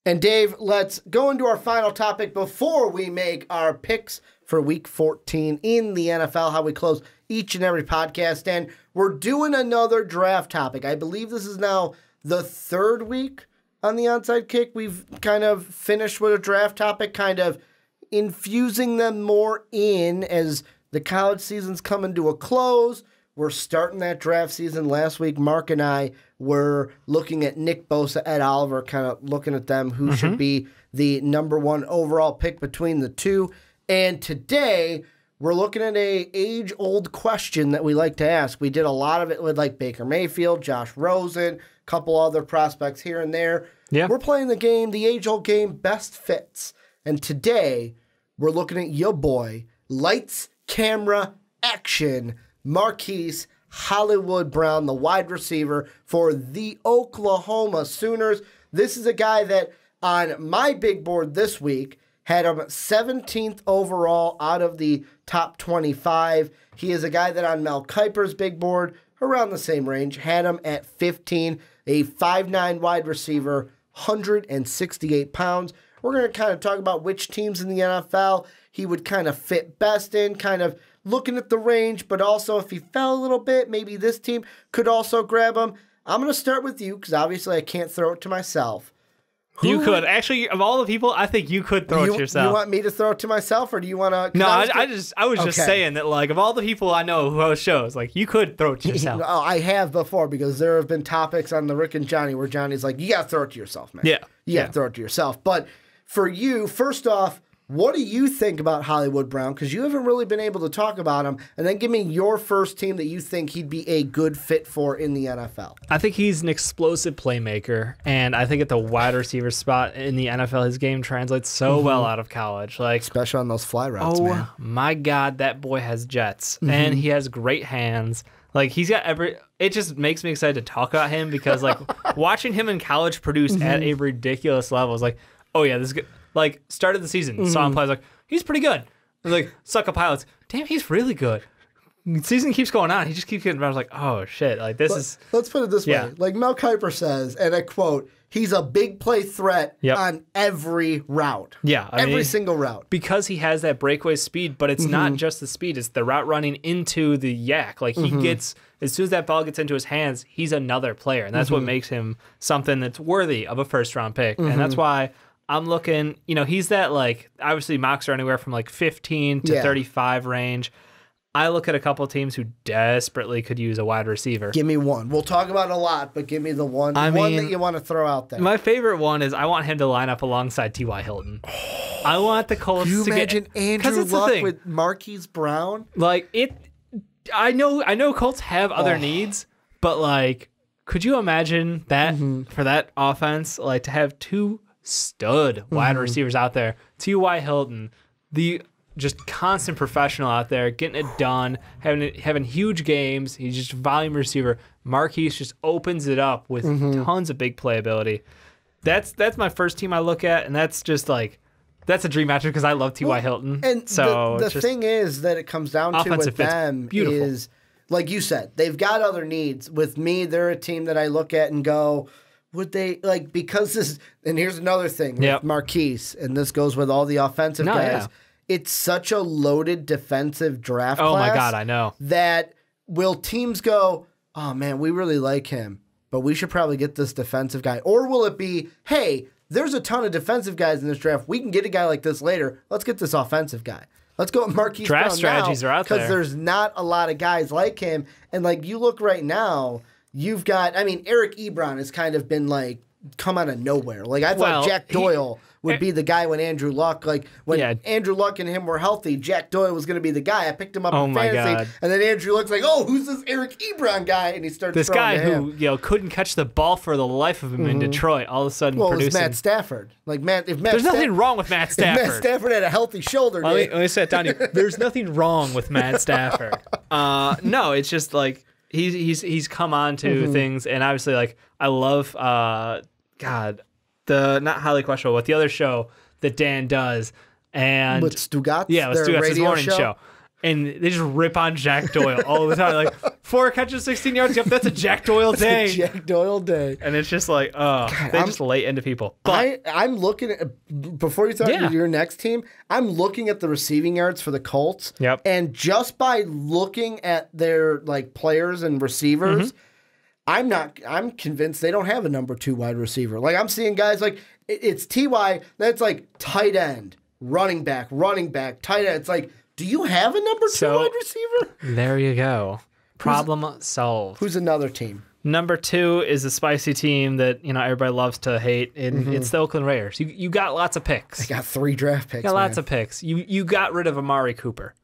And Dave, let's go into our final topic before we make our picks for Week 14 in the NFL, how we close each and every podcast. And we're doing another draft topic. I believe this is now the third week on the Onside Kick. We've kind of finished with a draft topic, kind of infusing them more in as the college season's coming to a close. We're starting that draft season. Last week, Mark and I were looking at Nick Bosa, Ed Oliver, kind of looking at them, who should be the number one overall pick between the two. And today, we're looking at a age-old question that we like to ask. We did a lot of it with like Baker Mayfield, Josh Rosen, a couple other prospects here and there. Yeah. We're playing the game, the age-old game, best fits. And today, we're looking at your boy, lights, camera, action, Marquise Hollywood Brown, the wide receiver for the Oklahoma Sooners. This is a guy that on my big board this week had him 17th overall out of the top 25. He is a guy that on Mel Kiper's big board, around the same range, had him at 15, a 5'9 wide receiver, 168 pounds. We're going to kind of talk about which teams in the NFL he would kind of fit best in, kind of looking at the range, but also if he fell a little bit, maybe this team could also grab him. I'm going to start with you because obviously I can't throw it to myself. You could. Actually, of all the people, I think you could throw it to yourself. You want me to throw it to myself, or do you want to? No, I was just saying that, like, of all the people I know who host shows, like, you could throw it to yourself. I have before because there have been topics on the Rick and Johnny where Johnny's like, you got to throw it to yourself, man. Yeah. You got to throw it to yourself. But for you, first off, what do you think about Hollywood Brown? Because you haven't really been able to talk about him. And then give me your first team that you think he'd be a good fit for in the NFL. I think he's an explosive playmaker. And I think at the wide receiver spot in the NFL, his game translates so well out of college. Like, especially on those fly routes, man. Oh, my God, that boy has jets. And he has great hands. Like, he's got it just makes me excited to talk about him because, like, watching him in college produce at a ridiculous level is like, oh, yeah, this is good. Like, started the season, saw him play, I was like, he's pretty good. I was like, suck up pilots. Damn, he's really good. Season keeps going on. He just keeps getting better. I was like, oh, shit. Like, let's put it this way. Like Mel Kiper says, and I quote, he's a big play threat on every route. Yeah. Every single route. Because he has that breakaway speed, but it's not just the speed. It's the route running into the yak. Like, he gets, as soon as that ball gets into his hands, he's another player. And that's what makes him something that's worthy of a first-round pick. And that's why I'm looking, he's that, like, obviously mocks are anywhere from like 15 to 35 range. I look at a couple of teams who desperately could use a wide receiver. Give me one. We'll talk about it a lot, but give me the one that you want to throw out there. My favorite one is I want him to line up alongside T.Y. Hilton. I want the Colts to imagine Andrew Luck with Marquise Brown? Like, I know Colts have other needs, but, like, could you imagine that for that offense, like, to have two stud wide receivers out there, T.Y. Hilton, the just constant professional out there, getting it done, having huge games. He's just a volume receiver. Marquise just opens it up with tons of big playability. That's my first team I look at, and that's just like, that's a dream matchup because I love T.Y. Hilton. And so the thing is that it comes down to with them is, like you said, they've got other needs. With me, they're a team that I look at and go, would they, like, because this, and here's another thing with Marquise, and this goes with all the offensive guys. It's such a loaded defensive draft class. Oh, my God, I know. That will teams go, oh, man, we really like him, but we should probably get this defensive guy? Or will it be, hey, there's a ton of defensive guys in this draft. We can get a guy like this later. Let's get this offensive guy. Let's go with Marquise Brown draft strategies are out there. Because there's not a lot of guys like him. And, like, you look right now, you've got, I mean, Eric Ebron has kind of been, like, come out of nowhere. Like, I thought Jack Doyle would be the guy when Andrew Luck, like, when Andrew Luck and him were healthy, Jack Doyle was going to be the guy. I picked him up in fantasy. And then Andrew Luck's like, oh, who's this Eric Ebron guy? And he started this guy who, couldn't catch the ball for the life of him in Detroit, all of a sudden producing. It was Matt Stafford. Like, there's nothing wrong with Matt Stafford. If Matt Stafford had a healthy shoulder. Let me set down here. There's nothing wrong with Matt Stafford. No, it's just like, he's come on to things, and obviously, like, I love not highly questionable, but the other show that Dan does, and with Stugatz, with Stugatz's morning show. and they just rip on Jack Doyle all the time. Like 4 catches, 16 yards. Yep, that's a Jack Doyle day. Jack Doyle day. And it's just like, they just lay into people. But I'm looking at, before you start with your next team, I'm looking at the receiving yards for the Colts. Yep. And just by looking at their like players and receivers, I'm convinced they don't have a number 2 wide receiver. Like I'm seeing guys like it's TY, that's like tight end, running back, tight end. It's like, do you have a number 2 wide receiver? There you go. Problem solved. Who's another team? Number 2 is a spicy team that everybody loves to hate, and it's the Oakland Raiders. You got lots of picks. They got 3 draft picks. Lots of picks. You got rid of Amari Cooper.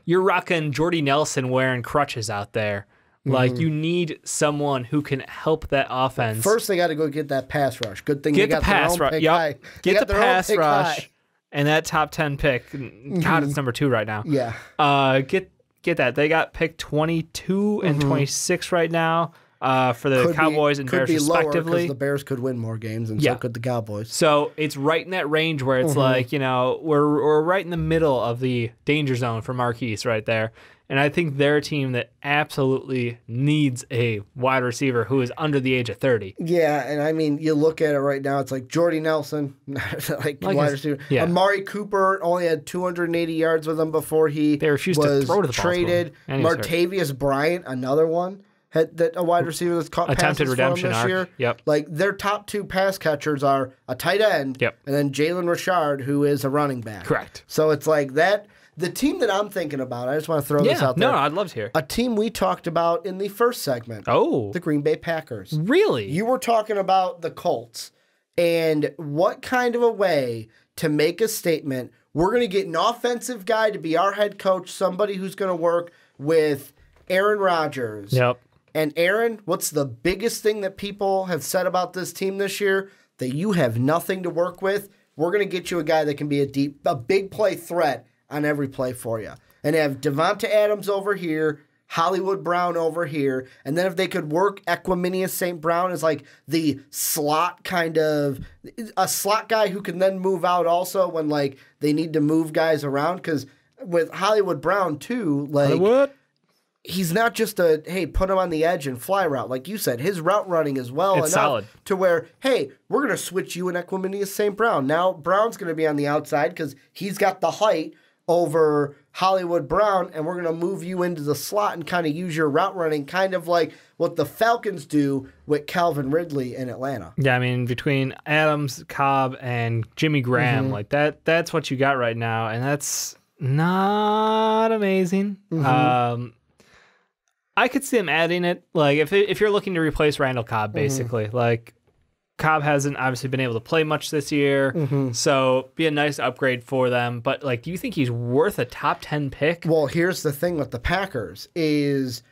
You're rocking Jordy Nelson wearing crutches out there. Like you need someone who can help that offense. First, they got to go get that pass rush. Good thing get they got the pass rush. Yep. Get the pass rush, and that top 10 pick. God, it's number 2 right now. Yeah. Get that. They got pick 22 and 26 right now for the Cowboys and Bears respectively. Because the Bears could win more games, and so could the Cowboys. So it's right in that range where it's like, we're right in the middle of the danger zone for Marquise right there. And I think they're a team that absolutely needs a wide receiver who is under the age of 30. Yeah, and I mean, you look at it right now, it's like Jordy Nelson, like wide receiver. Yeah. Amari Cooper only had 280 yards with him before he was traded. Martavius Bryant, another one. A wide receiver that's caught attempted redemption this year. Yep. Like their top 2 pass catchers are a tight end, and then Jalen Richard, who is a running back. Correct. So it's like that. The team that I'm thinking about, I just want to throw this out there. No, I'd love to hear. A team we talked about in the first segment. Oh. The Green Bay Packers. Really? You were talking about the Colts and what kind of a way to make a statement. We're going to get an offensive guy to be our head coach, somebody who's going to work with Aaron Rodgers. Yep. And Aaron, what's the biggest thing that people have said about this team this year? That you have nothing to work with. We're going to get you a guy that can be a big play threat on every play for you. And have Devonta Adams over here, Hollywood Brown over here, and then if they could work Equiminius St. Brown as like the slot kind of, a slot guy who can then move out also when like they need to move guys around, because with Hollywood Brown too, like he's not just put him on the edge and fly route. Like you said, his route running is enough solid to where, hey, we're going to switch you and Equiminius St. Brown. Now Brown's going to be on the outside because he's got the height over Hollywood Brown, and we're going to move you into the slot and kind of use your route running, kind of like what the Falcons do with Calvin Ridley in Atlanta. Yeah, I mean, between Adams, Cobb, and Jimmy Graham, like that's what you got right now, and that's not amazing. I could see them adding it, like if you're looking to replace Randall Cobb, basically, like Cobb hasn't obviously been able to play much this year, so be a nice upgrade for them. But like, do you think he's worth a top 10 pick? Well, here's the thing with the Packers is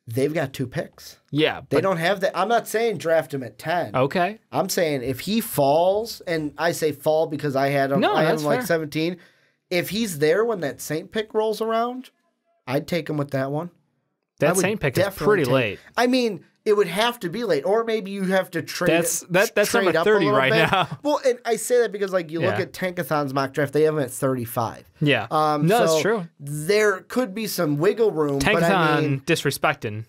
they've got 2 picks. Yeah, they don't have that. I'm not saying draft him at 10. Okay, I'm saying if he falls, and I say fall because I had him. I had him like 17. If he's there when that Saint pick rolls around, I'd take him with that one. That Saint pick is pretty late. I mean, it would have to be late, or maybe you have to trade. That's trade number 30 right now. Well, and I say that because like you look at Tankathon's mock draft, they have him at 35. Yeah, no, that's true. There could be some wiggle room. Tankathon but I mean, disrespecting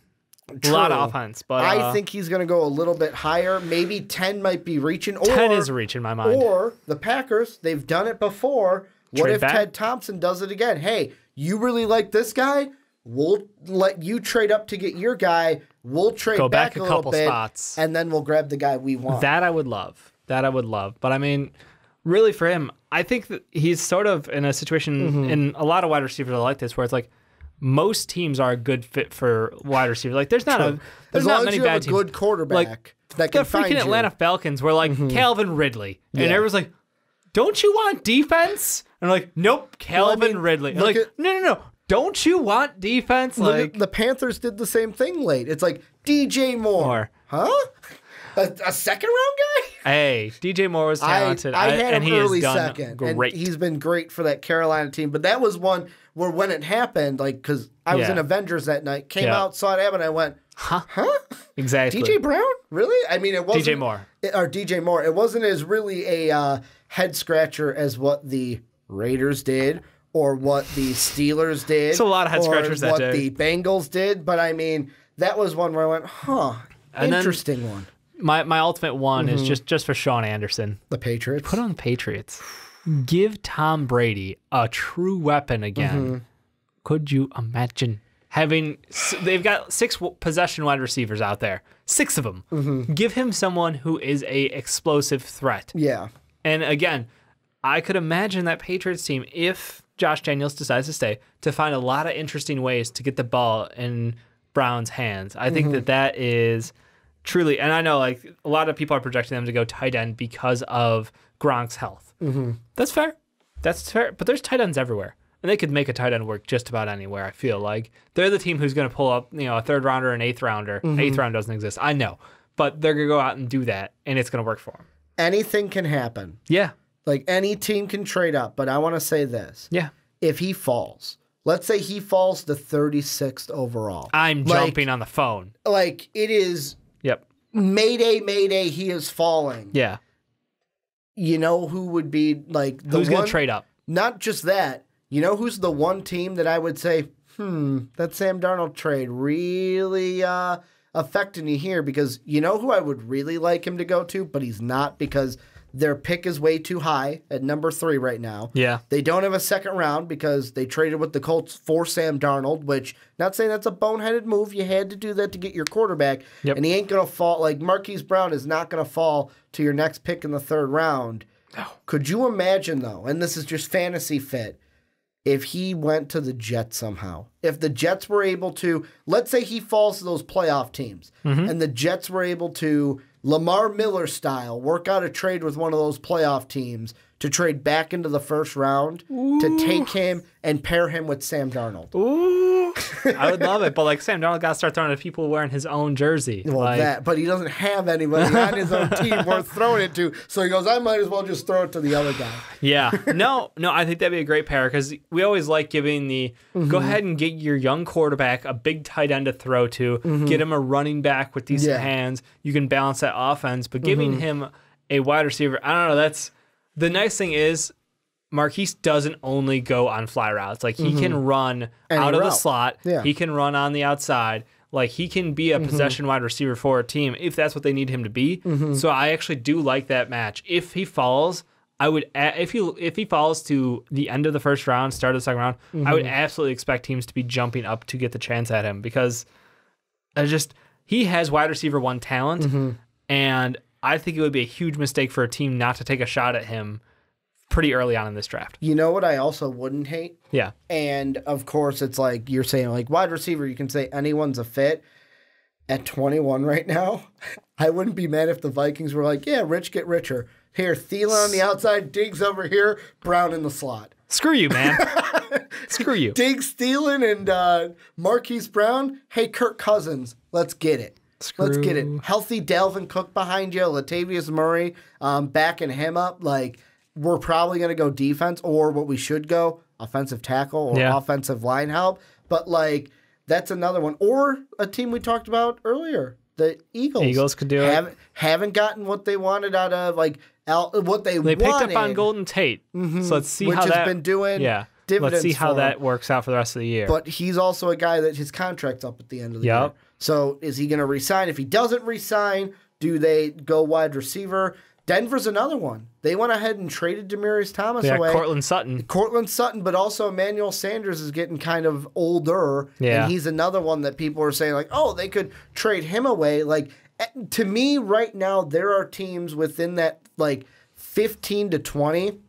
a lot of offense, but I think he's going to go a little bit higher. Maybe 10 might be reaching. Or 10 is a reach in my mind. Or the Packers, they've done it before. What if Ted Thompson does it again? Hey, you really like this guy? We'll let you trade up to get your guy. We'll trade back a couple bit, spots, and then we'll grab the guy we want. That I would love. But I mean, really for him, I think that he's sort of in a situation, and a lot of wide receivers are like this, where it's like most teams are a good fit for wide receiver. Like there's not many bad teams. Good quarterback like, that can find freaking Atlanta Falcons were like Calvin Ridley, and everyone's like, "Don't you want defense?" And I'm like, "Nope, Calvin Ridley." And like, no. Don't you want defense? Like the Panthers did the same thing late. It's like DJ Moore. Huh? A second round guy? Hey, DJ Moore was talented. I had and him he early has done second. Great. And he's been great for that Carolina team. But that was one where when it happened, like, because I was in Avengers that night, came out, saw it happen, and I went, huh? Exactly. DJ Brown? Really? I mean, it wasn't. DJ Moore. DJ Moore. It wasn't as really a head scratcher as what the Raiders did, or what the Steelers did. It's a lot of head scratchers that day. Or what the Bengals did. But, I mean, that was one where I went, interesting one. My ultimate one is just for Sean Anderson. The Patriots. Put on the Patriots. Give Tom Brady a true weapon again. Could you imagine having... They've got 6 possession wide receivers out there. 6 of them. Give him someone who is a explosive threat. Yeah. And again, I could imagine that Patriots team, if Josh Daniels decides to stay, to find a lot of interesting ways to get the ball in Brown's hands. I think that is... Truly, and I know like a lot of people are projecting them to go tight end because of Gronk's health. That's fair. That's fair. But there's tight ends everywhere, and they could make a tight end work just about anywhere. I feel like they're the team who's going to pull up, a 3rd rounder, an 8th rounder. 8th round doesn't exist, I know, but they're going to go out and do that, and it's going to work for them. Anything can happen. Yeah, like any team can trade up. But I want to say this: if he falls. Let's say he falls to 36th overall. I'm jumping on the phone. Like it is. Yep. Mayday, mayday, he is falling. Yeah. You know who would be like the who's going to trade up? Not just that. You know who's the one team that I would say, that Sam Darnold trade really affecting you here, because you know who I would really like him to go to, but he's not, because their pick is way too high at number 3 right now. Yeah. They don't have a 2nd round because they traded with the Colts for Sam Darnold, which, not saying that's a boneheaded move. You had to do that to get your quarterback. Yep. And he ain't going to fall. Like, Marquise Brown is not going to fall to your next pick in the 3rd round. No. Could you imagine, though, and this is just fantasy fit, if he went to the Jets somehow? If the Jets were able to, let's say he falls to those playoff teams, and the Jets were able to, Lamar Miller style, work out a trade with one of those playoff teams to trade back into the 1st round to take him and pair him with Sam Darnold. Ooh. I would love it, but like Sam Darnold got to start throwing to people wearing his own jersey. Well, but he doesn't have anybody on his own team worth throwing it to, so he goes, I might as well just throw it to the other guy. Yeah. No, I think that'd be a great pair, because we always like giving the, go ahead and get your young quarterback a big tight end to throw to, get him a running back with decent hands. You can balance that offense, but giving him a wide receiver, I don't know, that's, the nice thing is, Marquise doesn't only go on fly routes. Like, he can run out of the slot. Yeah. He can run on the outside. Like, he can be a possession wide receiver for a team if that's what they need him to be. So I actually do like that match. If he falls, I would if he falls to the end of the 1st round, start of the 2nd round, I would absolutely expect teams to be jumping up to get the chance at him, because he has wide receiver 1 talent, and I think it would be a huge mistake for a team not to take a shot at him pretty early on in this draft. You know what I also wouldn't hate? Yeah. And, of course, it's like you're saying, like, wide receiver, you can say anyone's a fit. At 21 right now, I wouldn't be mad if the Vikings were like, yeah, rich get richer. Here, Thielen on the outside, Diggs over here, Brown in the slot. Screw you, man. Screw you. Diggs, Thielen, and Marquise Brown. Hey, Kirk Cousins, let's get it. Let's get it. Healthy Dalvin Cook behind you, Latavius Murray backing him up. Like, we're probably going to go defense, or what we should go, offensive tackle or offensive line help. But, like, that's another one. Or a team we talked about earlier, the Eagles. Eagles could do it. Haven't gotten what they wanted out of, like, what they wanted. They picked up on Golden Tate. So let's see how that... Which has been doing dividends. Let's see how that works out for the rest of the year. But he's also a guy that his contract's up at the end of the year. So is he going to resign? If he doesn't resign, do they go wide receiver? Denver's another one. They went ahead and traded Demaryius Thomas away. Courtland Sutton, but also Emmanuel Sanders is getting kind of older. Yeah. And he's another one that people are saying, like, oh, they could trade him away. Like, to me, right now, there are teams within that, like, 15 to 20.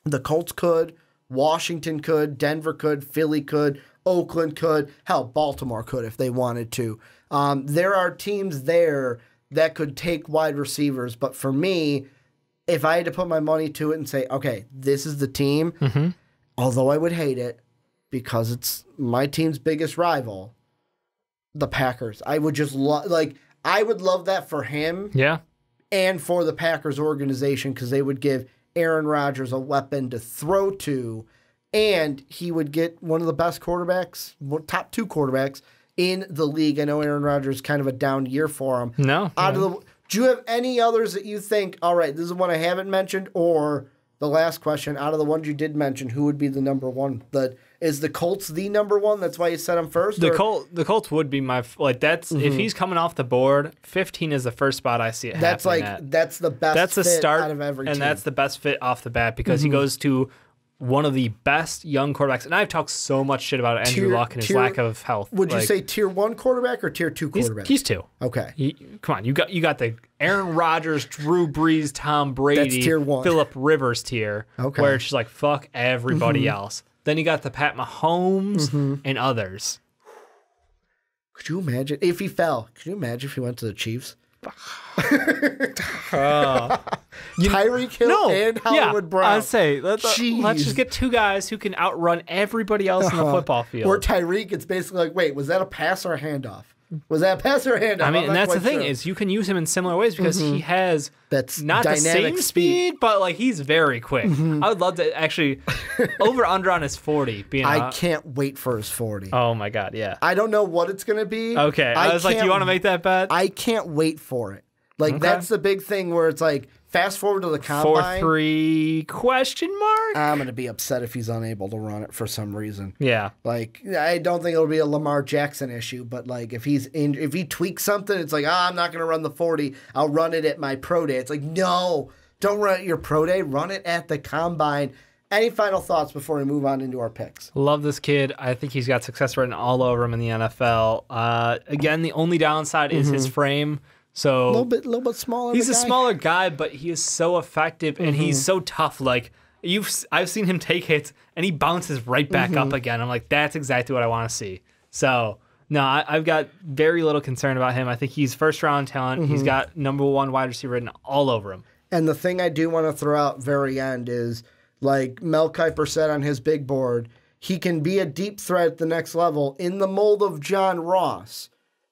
The Colts could, Washington could, Denver could, Philly could, Oakland could, hell, Baltimore could if they wanted to. There are teams there that could take wide receivers. But for me, if I had to put my money to it and say, okay, this is the team, although I would hate it because it's my team's biggest rival, the Packers. I would just I would love that for him. Yeah. And for the Packers organization, because they would give Aaron Rodgers a weapon to throw to, and he would get one of the best quarterbacks, top 2 quarterbacks in the league. I know Aaron Rodgers is kind of a down year for him. No. Do you have any others that you think, all right, this is one I haven't mentioned, or the last question, out of the ones you did mention, who would be the number one? Is the Colts the number one? That's why you said him first? The Colts would be my, like, that's, if he's coming off the board, 15 is the first spot I see it that's happening like, at. That's the best that's fit a start, out of every and team. that's the best fit off the bat because he goes to one of the best young quarterbacks. And I've talked so much shit about Andrew Luck and his lack of health. Would you say tier 1 quarterback or tier 2 quarterback? He's 2. Okay. Come on, you got the Aaron Rodgers, Drew Brees, Tom Brady, That's tier 1. Phillip Rivers tier, where it's just like, fuck everybody else. Then you got the Pat Mahomes and others. Could you imagine if he fell? Could you imagine if he went to the Chiefs? Tyreek Hill and Hollywood Brown. I'd say let's just get 2 guys who can outrun everybody else in the football field. Or Tyreek, it's basically like, wait, was that a pass or a handoff? Was that a pass or a handoff? I mean, and that's the thing is you can use him in similar ways because he has not the same speed, but like he's very quick. I would love to actually over under on his 40. I can't wait for his 40. Oh my god, yeah. I don't know what it's gonna be. Okay, I was like, do you want to make that bet? I can't wait for it. Like that's the big thing where it's like fast forward to the combine. 4.3 question mark? I'm gonna be upset if he's unable to run it for some reason. Yeah. Like I don't think it'll be a Lamar Jackson issue, but like if he tweaks something, it's like, I'm not gonna run the 40. I'll run it at my pro day. It's like, no, don't run it at your pro day. Run it at the combine. Any final thoughts before we move on into our picks? Love this kid. I think he's got success written all over him in the NFL. Again, the only downside is his frame. So a little bit smaller. He's a smaller guy, but he is so effective and he's so tough. Like I've seen him take hits and he bounces right back up again. I'm like, that's exactly what I want to see. So no, I've got very little concern about him. I think he's first round talent. He's got number 1 wide receiver written all over him. And the thing I do want to throw out very end is, like Mel Kiper said on his big board, he can be a deep threat at the next level in the mold of John Ross.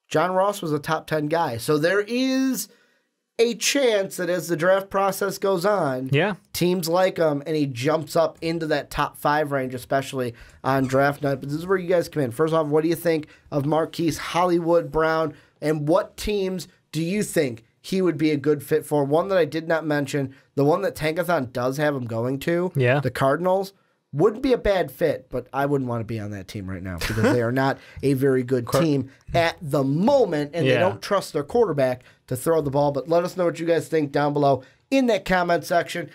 John Ross was a top 10 guy. So there is a chance that as the draft process goes on, teams like him, and he jumps up into that top 5 range, especially on draft night. But this is where you guys come in. First off, what do you think of Marquise Hollywood Brown, and what teams do you think he would be a good fit for? One that I did not mention, the one that Tankathon does have him going to, the Cardinals, wouldn't be a bad fit, but I wouldn't want to be on that team right now because they are not a very good team at the moment, and they don't trust their quarterback to throw the ball. But let us know what you guys think down below in that comment section.